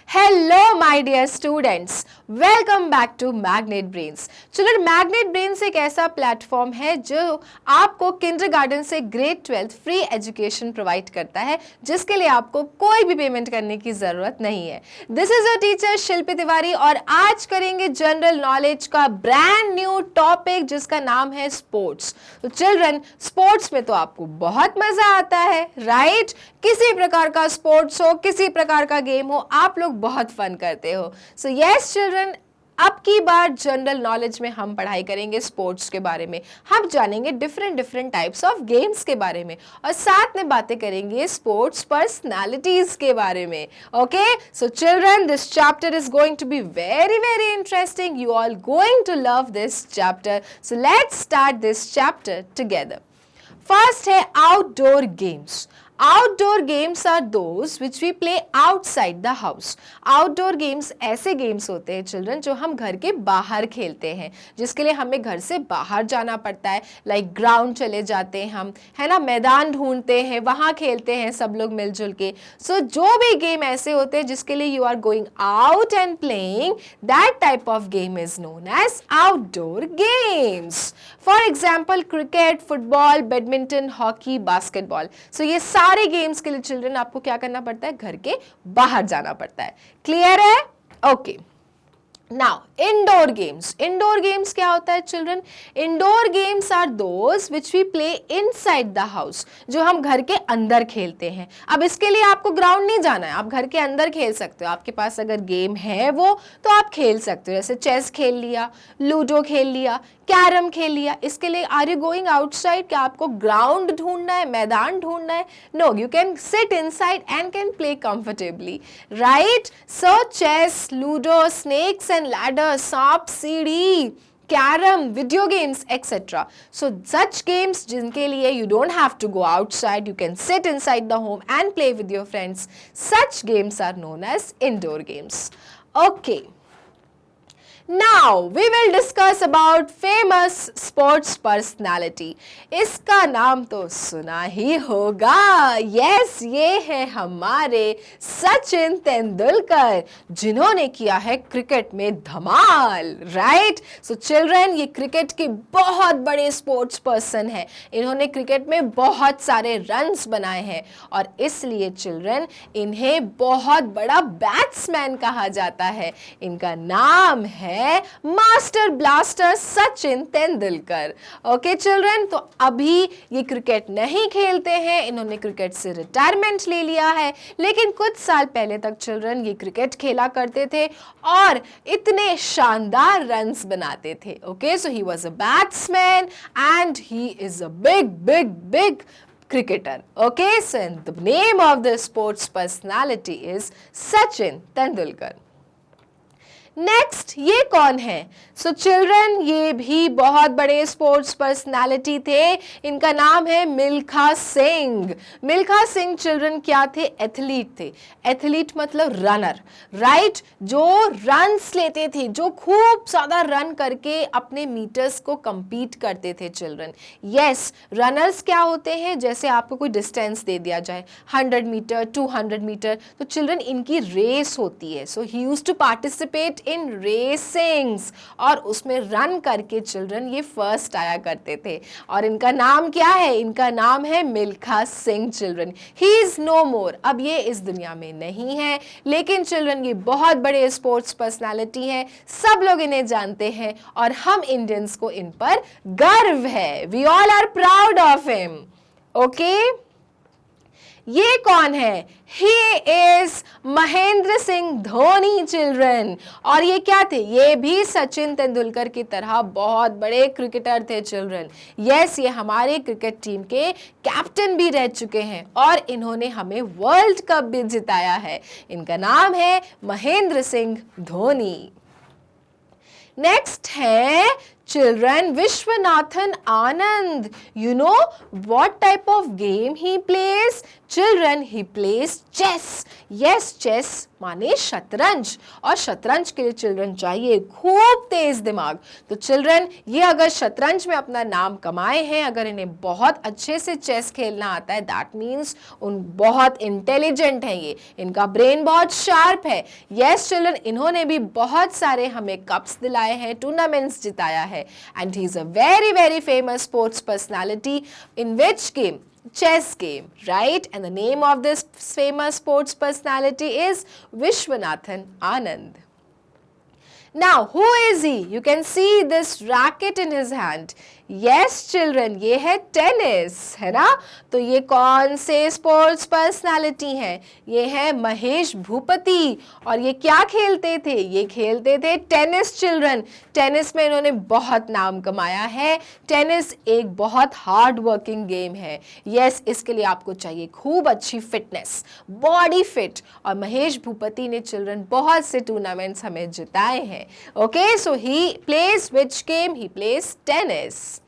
Hello my dear students, welcome back to Magnet Brains. Children, Magnet Brains एक ऐसा platform है जो आपको किंडरगार्टन से ग्रेड 12 फ्री एजुकेशन प्रोवाइड करता है, जिसके लिए आपको कोई भी पेमेंट करने की जरूरत नहीं है. दिस इज योर टीचर शिल्पी तिवारी और आज करेंगे जनरल नॉलेज का ब्रांड न्यू टॉपिक जिसका नाम है स्पोर्ट्स. तो चिल्ड्रन, स्पोर्ट्स में तो आपको बहुत मजा आता है, राइट? किसी प्रकार का स्पोर्ट्स हो, किसी प्रकार का गेम हो, आप लोग बहुत फन करते हो. सो यस चिल्ड्रन, अब की बार जनरल नॉलेज में हम पढ़ाई करेंगे स्पोर्ट्स के बारे में. हम जानेंगे डिफरेंट टाइप्स ऑफ गेम्स के बारे में और साथ में बातें करेंगे स्पोर्ट्स पर्सनालिटीज के बारे में. Okay, so children, this chapter is going to be very interesting. You all going to love this chapter. So let's start this chapter together. First है outdoor games. Outdoor games are those which we play outside the house. Outdoor games ऐसे games होते हैं children जो हम घर के बाहर खेलते हैं, जिसके लिए हमें घर से बाहर जाना पड़ता है. लाइक ग्राउंड चले जाते हैं हम, है ना, मैदान ढूंढते हैं, वहाँ खेलते हैं सब लोग मिलजुल के. सो जो भी गेम ऐसे होते हैं जिसके लिए you are going out and playing, that type of game is known as outdoor games. For example cricket, football, badminton, hockey, basketball. So ये सारे गेम्स के लिए चिल्ड्रन आपको क्या करना पड़ता है? घर के बाहर जाना पड़ता है. क्लियर है? Okay. Now indoor games. Indoor games क्या होता है children? Indoor games are those which we play inside the house, जो हम घर के अंदर खेलते हैं. अब इसके लिए आपको ग्राउंड नहीं जाना है, आप घर के अंदर खेल सकते हो. आपके पास अगर गेम है वो तो आप खेल सकते हो. जैसे चेस खेल लिया, लूडो खेल लिया, कैरम खेल लिया. इसके लिए आर यू गोइंग आउटसाइड? क्या आपको ग्राउंड ढूंढना है, मैदान ढूंढना है? No, you can sit inside and can play comfortably, right? So chess, ludo, snakes and ladder, सांप सीढ़ी, carrom, video games etcetera. So such games जिनके लिए you don't have to go outside, you can sit inside the home and play with your friends. Such games are known as indoor games. Okay, Now we will discuss about famous sports personality. इसका नाम तो सुना ही होगा. Yes, ये है हमारे सचिन तेंदुलकर, जिन्होंने किया है क्रिकेट में धमाल, राइट? सो चिल्ड्रन, ये क्रिकेट के बहुत बड़े स्पोर्ट्स पर्सन हैं. इन्होंने क्रिकेट में बहुत सारे रन्स बनाए हैं और इसलिए चिल्ड्रन इन्हें बहुत बड़ा बैट्समैन कहा जाता है. इनका नाम है master blaster Sachin Tendulkar. Okay children, तो अभी ये क्रिकेट नहीं खेलते हैं, इन्होंने क्रिकेट से रिटायरमेंट ले लिया है, लेकिन कुछ साल पहले तक चिल्ड्रन ये क्रिकेट खेला करते थे और इतने शानदार रन्स बनाते थे. Okay, so he was a batsman and he is a big cricketer. Okay, so the name of the sports personality is Sachin Tendulkar. Next, ये कौन है? सो चिल्ड्रन, ये भी बहुत बड़े स्पोर्ट्स पर्सनालिटी थे. इनका नाम है मिल्खा सिंह. मिल्खा सिंह चिल्ड्रन क्या थे? एथलीट थे. एथलीट मतलब रनर, राइट? जो रन्स लेते थे, जो खूब ज्यादा रन करके अपने मीटर्स को कंपीट करते थे चिल्ड्रन. यस, रनर्स क्या होते हैं? जैसे आपको कोई डिस्टेंस दे दिया जाए 100 मीटर, 200 मीटर, तो चिल्ड्रन इनकी रेस होती है. So he used to participate in racings और उसमें रन करके चिल्ड्रन ये फर्स्ट आया करते थे. और इनका नाम क्या है? इनका नाम है Milkha Singh children. He is no more. अब ये इस दुनिया में नहीं है, लेकिन चिल्ड्रन ये बहुत बड़े स्पोर्ट्स पर्सनालिटी हैं. सब लोग इन्हें जानते हैं और हम इंडियंस को इन पर गर्व है. We all are proud of him. Okay, ये कौन है? He is Mahendra Singh Dhoni children. और ये क्या थे? ये भी सचिन तेंदुलकर की तरह बहुत बड़े क्रिकेटर थे चिल्ड्रन. यस, ये हमारे क्रिकेट टीम के कैप्टन भी रह चुके हैं और इन्होंने हमें वर्ल्ड कप भी जिताया है. इनका नाम है महेंद्र सिंह धोनी. नेक्स्ट है Children, Vishwanathan Anand. You know what type of game he plays? Children, he plays chess. Yes, chess माने शतरंज, और शतरंज के लिए चिल्ड्रन चाहिए खूब तेज दिमाग. तो चिल्ड्रन, ये अगर शतरंज में अपना नाम कमाए हैं, अगर इन्हें बहुत अच्छे से चेस खेलना आता है, दैट मीन्स उन बहुत इंटेलिजेंट हैं ये, इनका ब्रेन बहुत शार्प है. यस चिल्ड्रन, इन्होंने भी बहुत सारे हमें कप्स दिलाए हैं, टूर्नामेंट्स जिताया है, and he is a very very famous sports personality. In which game? Chess game, right? And the name of this famous sports personality is Vishwanathan Anand. Now, who is he? You can see this racket in his hand. Yes, children, ये है tennis, है ना? तो ये कौन से sports personality हैं? ये है महेश भूपति. और ये क्या खेलते थे? ये खेलते थे टेनिस. चिल्ड्रन, टेनिस में इन्होंने बहुत नाम कमाया है. टेनिस एक बहुत हार्ड वर्किंग गेम है. यस, इसके लिए आपको चाहिए खूब अच्छी फिटनेस, बॉडी फिट. और महेश भूपति ने चिल्ड्रन बहुत से टूर्नामेंट्स हमें जिताए हैं. Okay, so he plays which game? He plays tennis.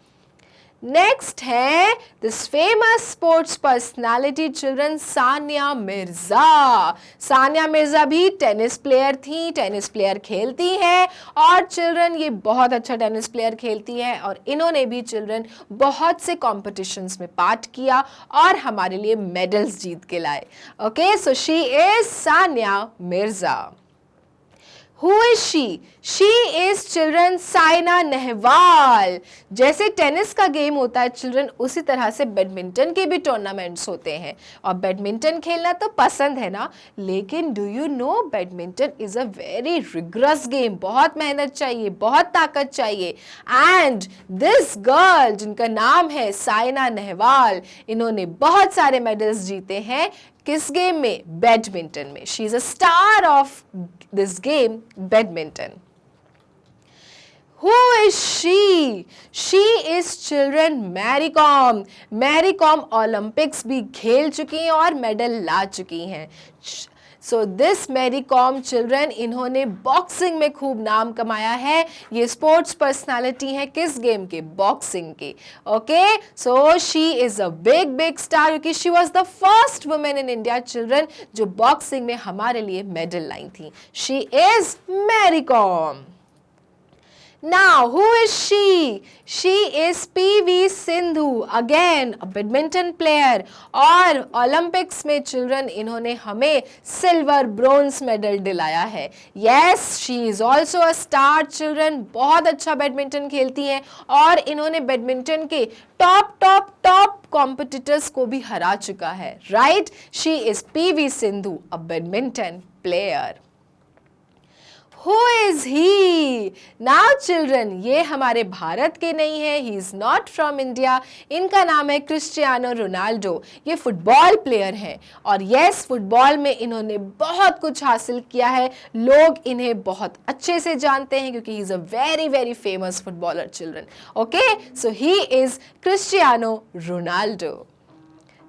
Next है this famous sports personality children, Sania Mirza. Sania Mirza भी टेनिस प्लेयर थी, टेनिस प्लेयर खेलती हैं, और चिल्ड्रन ये बहुत अच्छा टेनिस प्लेयर खेलती हैं, और इन्होंने भी चिल्ड्रन बहुत से कॉम्पिटिशन्स में पार्ट किया और हमारे लिए मेडल्स जीत के लाए. Okay, so she is Sania Mirza. Who is she? She is children Saina Nehwal. जैसे टेनिस का गेम होता है चिल्ड्रन, उसी तरह से बैडमिंटन के भी टूर्नामेंट्स होते हैं, और बैडमिंटन खेलना तो पसंद है ना, लेकिन do you know badminton is a very rigorous game. बहुत मेहनत चाहिए, बहुत ताकत चाहिए. एंड दिस गर्ल जिनका नाम है साइना नेहवाल, इन्होंने बहुत सारे मेडल्स जीते हैं. किस गेम में? बैडमिंटन में. She is a star of this game badminton. Who is she? She is children Mary Kom. Mary Kom Olympics भी खेल चुकी हैं और मेडल ला चुकी हैं. So this Mary Kom children, इन्होंने बॉक्सिंग में खूब नाम कमाया है. ये स्पोर्ट्स पर्सनालिटी है किस गेम के? बॉक्सिंग के. Okay, so she is a big big star, क्योंकि she was the first women in India children जो बॉक्सिंग में हमारे लिए मेडल लाई थी. She is Mary Kom. Now, who is she? She is PV Sindhu, again a badminton player. और Olympics में children इन्होंने हमें सिल्वर ब्रोंज मेडल दिलाया है. Yes, she is also a star children. बहुत अच्छा बैडमिंटन खेलती हैं, और इन्होंने बैडमिंटन के टॉप कॉम्पिटिटर्स को भी हरा चुका है. Right, she is PV Sindhu, a badminton player. Who is he? Now children, ये हमारे भारत के नहीं है. He is not from India. इनका नाम है क्रिस्टियानो रोनाल्डो. ये फुटबॉल प्लेयर हैं, और यस, फुटबॉल में इन्होंने बहुत कुछ हासिल किया है. लोग इन्हें बहुत अच्छे से जानते हैं क्योंकि he is a very very famous footballer children. Okay, so he is Cristiano Ronaldo.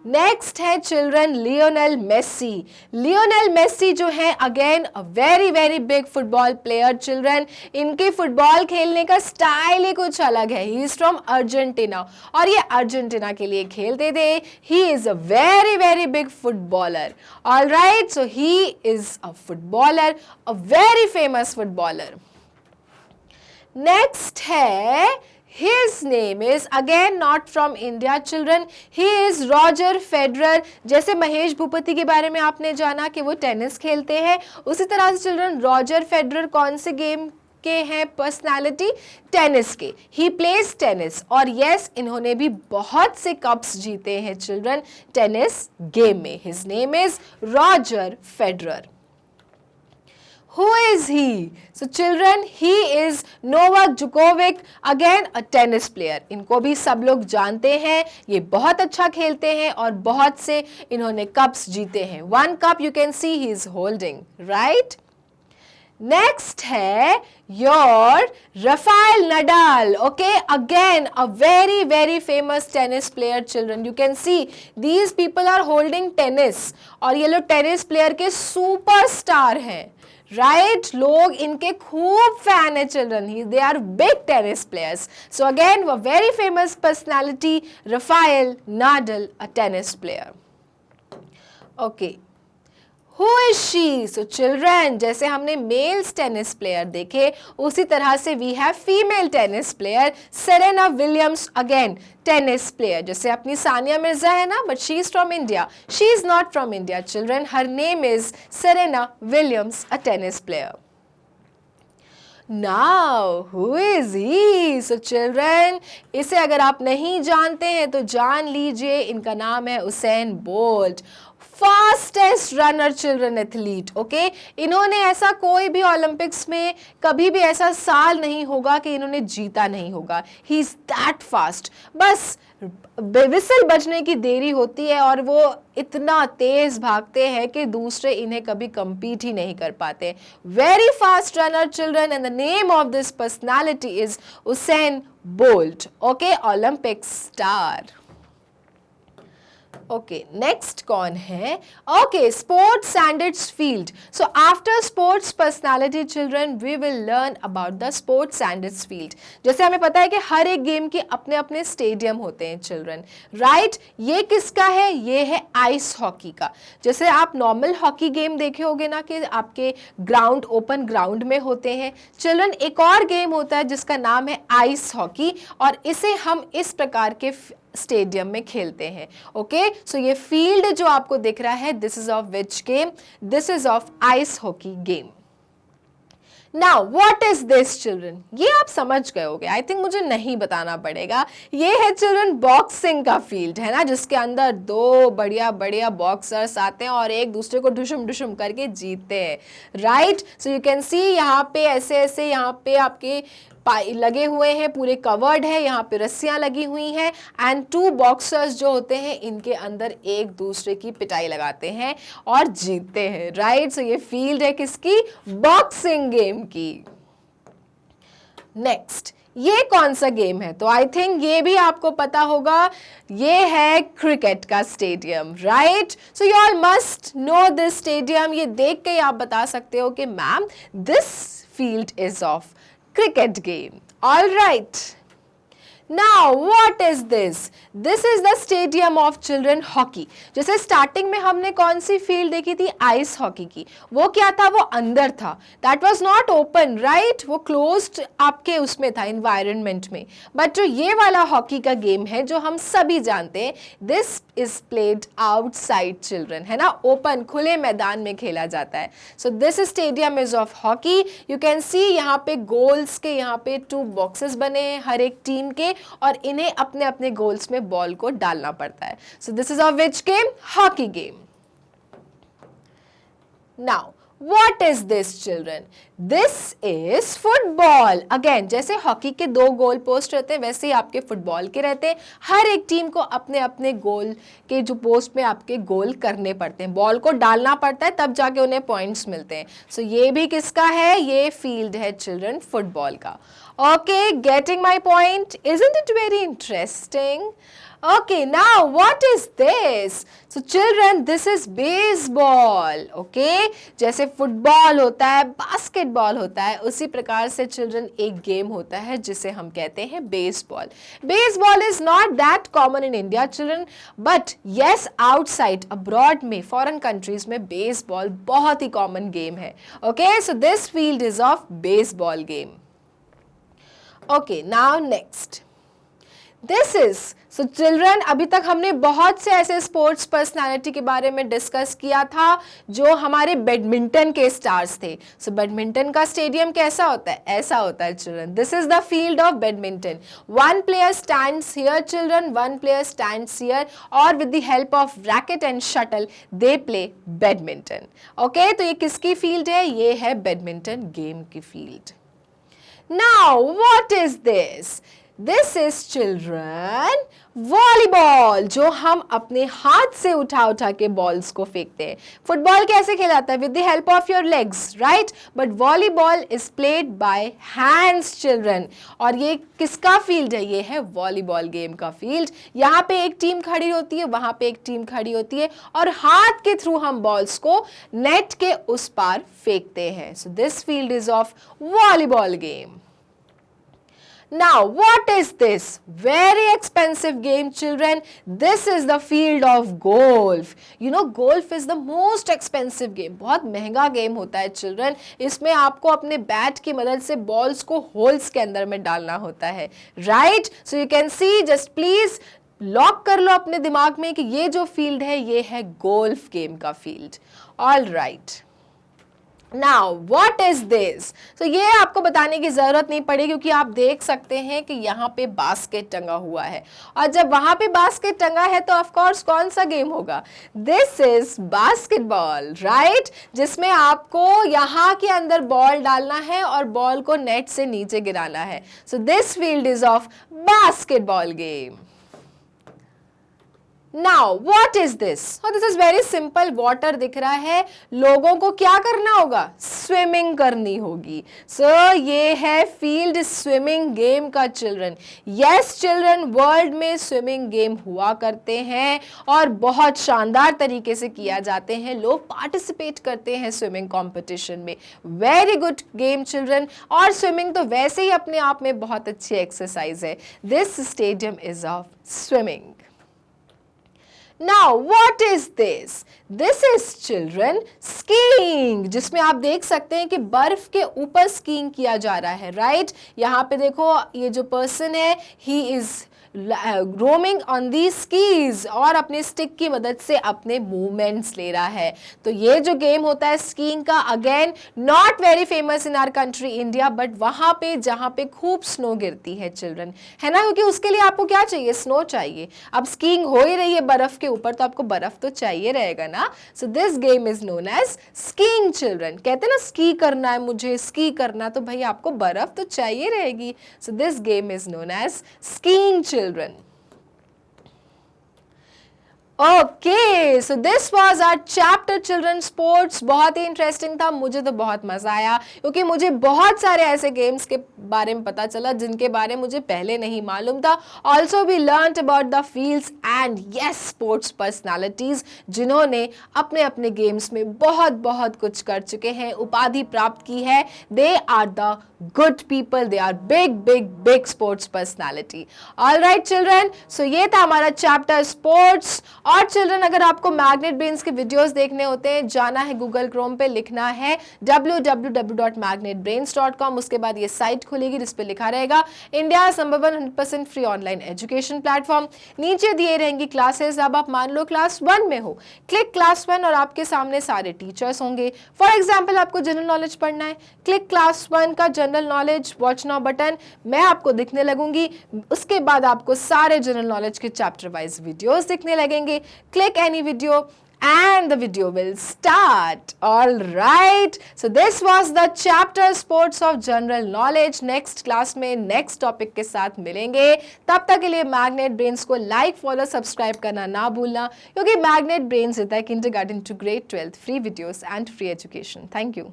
Next है children Lionel Messi. Lionel Messi जो है again a very very big football player children. इनके फुटबॉल खेलने का स्टाइल ही कुछ अलग है. ही इज फ्रॉम अर्जेंटीना, और ये अर्जेंटीना के लिए खेलते थे. ही is a very very big footballer. Alright, so he is a footballer, a very famous footballer. Next है, his name is again not from India children. He is Roger Federer. जैसे महेश भूपति के बारे में आपने जाना कि वो टेनिस खेलते हैं, उसी तरह से चिल्ड्रन रॉजर फेडरर कौन से गेम के हैं पर्सनालिटी? टेनिस के. ही प्लेज टेनिस, और यस, इन्होंने भी बहुत से कप्स जीते हैं चिल्ड्रन टेनिस गेम में. His name is Roger Federer. Who is he? So children, he is Novak Djokovic, again a tennis player. इनको भी सब लोग जानते हैं. ये बहुत अच्छा खेलते हैं और बहुत से इन्होंने कप्स जीते हैं. One cup you can see he is holding, right? Next है your Rafael Nadal. Okay, again a very very famous tennis player children. You can see these people are holding tennis, और ये लोग tennis player के superstar हैं. Right लोग इनके खूब fan है children, they are big tennis players. So again वो very famous personality Rafael Nadal, a tennis player. Okay. Who is she? So children, जैसे हमने मेल्स टेनिस प्लेयर देखे उसी तरह से we have female tennis player Serena Williams, again tennis player. जैसे अपनी सानिया मिर्जा है ना, but she is from India, she is not from India children, her name is Serena Williams, a tennis player. Now, who is he? So children, इसे अगर आप नहीं जानते हैं तो जान लीजिए, इनका नाम है Usain bolt, fastest runner children athlete. Okay, इन्होंने ऐसा कोई भी ओलंपिक्स में कभी भी ऐसा साल नहीं होगा कि इन्होंने जीता नहीं होगा. ही इज दैट फास्ट, बस विसल बजने की देरी होती है और वो इतना तेज भागते हैं कि दूसरे इन्हें कभी compete ही नहीं कर पाते. Very fast runner children and the name of this personality is Usain Bolt. Okay, Olympic star. Okay, next कौन है? Okay, sports and its field. So after sports personality children we will learn about the sports and its field. जैसे हमें पता है कि हर एक game के अपने अपने स्टेडियम होते हैं चिल्ड्रन, राइट. ये किसका है? ये है आइस हॉकी का. जैसे आप नॉर्मल हॉकी गेम देखे होंगे ना कि आपके ग्राउंड ओपन ग्राउंड में होते हैं चिल्ड्रन, एक और गेम होता है जिसका नाम है आइस हॉकी और इसे हम इस प्रकार के स्टेडियम में खेलते हैं. ओके, सो ये फील्ड जो आपको दिख रहा है, this is of which game? This is of ice hockey game. Now what is this children? ये आप समझ गए होगे, आई थिंक मुझे नहीं बताना पड़ेगा. ये है चिल्ड्रन बॉक्सिंग का फील्ड, है ना, जिसके अंदर दो बढ़िया बढ़िया बॉक्सर्स आते हैं और एक दूसरे को ढुशुम ढुशुम करके जीतते हैं, right. So you can see यहाँ पे ऐसे ऐसे यहाँ पे आपके लगे हुए हैं, पूरे कवर्ड है, यहाँ पे रस्सियां लगी हुई हैं एंड टू बॉक्सर्स जो होते हैं इनके अंदर एक दूसरे की पिटाई लगाते हैं और जीतते हैं, राइट. सो ये फील्ड है किसकी? बॉक्सिंग गेम की. नेक्स्ट, ये कौन सा गेम है? तो आई थिंक ये भी आपको पता होगा, ये है क्रिकेट का stadium, right. So you all must know this stadium. ये देख के आप बता सकते हो कि ma'am this field is of cricket game. All right. Now what is this? This is the stadium of children hockey. जैसे स्टार्टिंग में हमने कौन सी फील्ड देखी थी? आइस हॉकी की. वो क्या था? वो अंदर था. That was not open, right? वो closed आपके उसमें था, environment में. But जो ये वाला हॉकी का गेम है जो हम सभी जानते हैं, this is played outside children, है ना, ओपन खुले मैदान में खेला जाता है. So this stadium is of hockey. You can see यहाँ पे गोल्स के यहाँ पे 2 बॉक्सेस बने हैं हर एक टीम के और इन्हें अपने अपने गोल्स में बॉल को डालना पड़ता है. So this is of which game? Hockey game. Now what is this children? This is football. Again जैसे हॉकी के 2 गोल पोस्ट रहते हैं वैसे ही आपके फुटबॉल के रहते हैं. हर एक टीम को अपने अपने गोल के जो पोस्ट में आपके गोल करने पड़ते हैं, बॉल को डालना पड़ता है तब जाके उन्हें पॉइंट्स मिलते हैं. सो ये भी किसका है? ये फील्ड है चिल्ड्रन फुटबॉल का. Okay, getting my point? Isn't it very interesting? Okay, now what is this? So children, this is baseball. Okay, जैसे फुटबॉल होता है, बास्केटबॉल होता है, उसी प्रकार से चिल्ड्रन एक गेम होता है जिसे हम कहते हैं baseball. Baseball is not that common in India, children, but yes, outside abroad में foreign countries में बेसबॉल बहुत ही common game है. Okay, so this field is of baseball game. Okay, now next. This is, so children, अभी तक हमने बहुत से ऐसे स्पोर्ट्स पर्सनालिटी के बारे में डिस्कस किया था जो हमारे बैडमिंटन के स्टार्स थे. सो बैडमिंटन का स्टेडियम कैसा होता है? ऐसा होता है children. This is the field of badminton. 1 player stands here children, 1 player stands here और with the help of racket and shuttle they play badminton. Okay, तो ये किसकी फील्ड है? ये है बैडमिंटन गेम की field. Now, what is this? This is children volleyball, जो हम अपने हाथ से उठा उठा के बॉल्स को फेंकते हैं। फुटबॉल कैसे खेला जाता है? With the help of your legs, right? But volleyball is played by hands children. और ये किसका फील्ड है? ये है वॉलीबॉल गेम का फील्ड। यहाँ पे एक टीम खड़ी होती है, वहां पे एक टीम खड़ी होती है, और हाथ के थ्रू हम बॉल्स को नेट के उस पार फेंकते हैं। So this field is of volleyball game. Now, what is this? Very expensive game, children. This is the field of golf. You know, golf is the most expensive game. बहुत महंगा game होता है children. इसमें आपको अपने bat की मदद से बॉल्स को होल्स के अंदर में डालना होता है, right? So you can see, just please lock कर लो अपने दिमाग में कि ये जो फील्ड है ये है गोल्फ गेम का field. All right. Now what is this? तो ये आपको बताने की जरूरत नहीं पड़ी, क्योंकि आप देख सकते हैं कि यहाँ पे बास्केट टंगा हुआ है, और जब वहां पे बास्केट टंगा है तो ऑफ कोर्स कौन सा गेम होगा? This is basketball, right? जिसमें आपको यहाँ के अंदर बॉल डालना है और बॉल को नेट से नीचे गिराना है। So this field is of basketball game. Now what is this? This is very simple. Water दिख रहा है, लोगों को क्या करना होगा? स्विमिंग करनी होगी। सो ये है फील्ड स्विमिंग गेम का चिल्ड्रन। यस चिल्ड्रन, वर्ल्ड में स्विमिंग गेम हुआ करते हैं और बहुत शानदार तरीके से किया जाते हैं। लोग पार्टिसिपेट करते हैं स्विमिंग कॉम्पिटिशन में। Very good game children. और स्विमिंग तो वैसे ही अपने आप में बहुत अच्छी एक्सरसाइज है। This stadium is of swimming. Now, what is this? This is children skiing, जिसमें आप देख सकते हैं कि बर्फ के ऊपर स्कीइंग किया जा रहा है, राइट? यहाँ पे देखो, ये जो पर्सन है, he is roaming on the skis, और अपने स्टिक की मदद से अपने मूवमेंट्स ले रहा है। तो ये जो गेम होता है स्कीइंग का, again not very famous in our country India, but वहां पे जहां पे खूब स्नो गिरती है चिल्ड्रन, है ना? क्योंकि उसके लिए आपको क्या चाहिए? स्नो चाहिए। अब स्कीइंग हो ही रही है बर्फ के ऊपर, तो आपको बर्फ तो चाहिए रहेगा ना। So this game is known as skiing children. कहते हैं ना स्की करना है मुझे, स्की करना, तो भाई आपको बर्फ तो चाहिए रहेगी। So this game is known as skiing children. Okay, so this was our chapter children sports. बहुत ही इंटरेस्टिंग था, मुझे तो बहुत मजा आया, क्योंकि मुझे बहुत सारे ऐसे गेम्स के बारे में पता चला जिनके बारे में मुझे पहले नहीं मालूम था। Also we learn about the fields and yes sports personalities, जिन्होंने अपने अपने गेम्स में बहुत बहुत कुछ कर चुके हैं, उपाधि प्राप्त की है। They are the good people, they are big big big sports personality. Alright children, so ये था हमारा चैप्टर स्पोर्ट्स। और चिल्ड्रन, अगर आपको मैग्नेट ब्रेन्स के वीडियोस देखने होते हैं, जाना है गूगल क्रोम पे, लिखना है www.magnetbrains.com। उसके बाद ये साइट खुलेगी जिस पे लिखा रहेगा India number 100% free online education platform. नीचे दिए रहेंगी क्लासेस। अब आप मान लो क्लास 1 में हो, क्लिक क्लास 1 और आपके सामने सारे टीचर्स होंगे। फॉर एग्जाम्पल आपको जनरल नॉलेज पढ़ना है, क्लिक क्लास 1 का general knowledge, watch now button, मैं आपको दिखने लगूंगी। उसके बाद आपको सारे जनरल नॉलेज के चैप्टर वाइज वीडियोस दिखने लगेंगे। Click any video and the video will start. All right, so this was the chapter sports of general knowledge. Next class में next topic के साथ मिलेंगे। तब तक के लिए मैग्नेट ब्रेन्स को लाइक, फॉलो, सब्सक्राइब करना ना भूलना, क्योंकि मैग्नेट ब्रेन्स देता है kindergarten to grade 12 free videos and free education. Thank you.